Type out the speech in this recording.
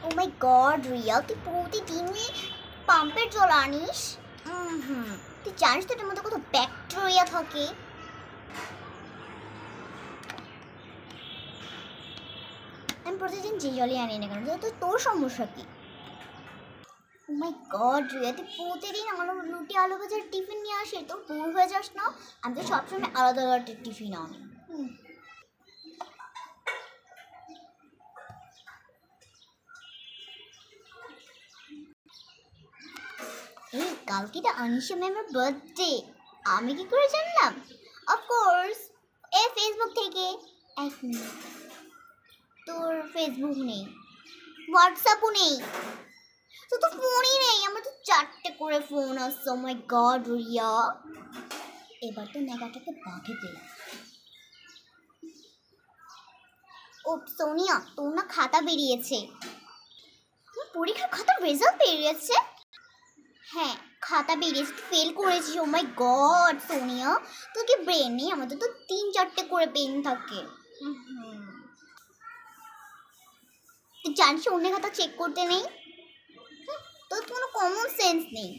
ও মাই god Riya, তুই প্রতিদিনই পাম্পের জল আনিস? তুই জানিস তো এটার মধ্যে কত ব্যাকটেরিয়া থাকে? আমি প্রতিদিন যে জলই আনি না কেন, তো তোর সমস্যা কি? ও মাই গড রিয়া, তুই প্রতিদিন রুটি আলু ভাজার টিফিন নিয়ে আসে, তোর বোর হয়ে যাস না? আমি তো সবসময় আলাদা আলাদা টিফিন আনি। এই কালকে তো আনিশা ম্যামের বার্থডে, আমি কি করে জানলাম? অফকোর্স এই ফেসবুক থেকে। এক মিনিট, তোর ফেসবুক নেই, হোয়াটসঅ্যাপও নেই, তো তো ফোনই নেই। আমার তো 4টে করে ফোন আসছে। ও মাই গড রিয়া, এবার তো নেগাটাকে বাঘে পেলাম। ও সোনিয়া, তোর না খাতা বেরিয়েছে। পরীক্ষার খাতার রেজাল্ট বেরিয়েছে? হ্যাঁ খাতা বেরিয়েছে, ফেল করেছিস। ও মাই গড সোনিয়া, তোর কি ব্রেন নেই? আমাদের তো 3-4টে করে পেন থাকে। তুই জানিস অন্য খাতা চেক করতে নেই? তোর কোনো কমন সেন্স নেই।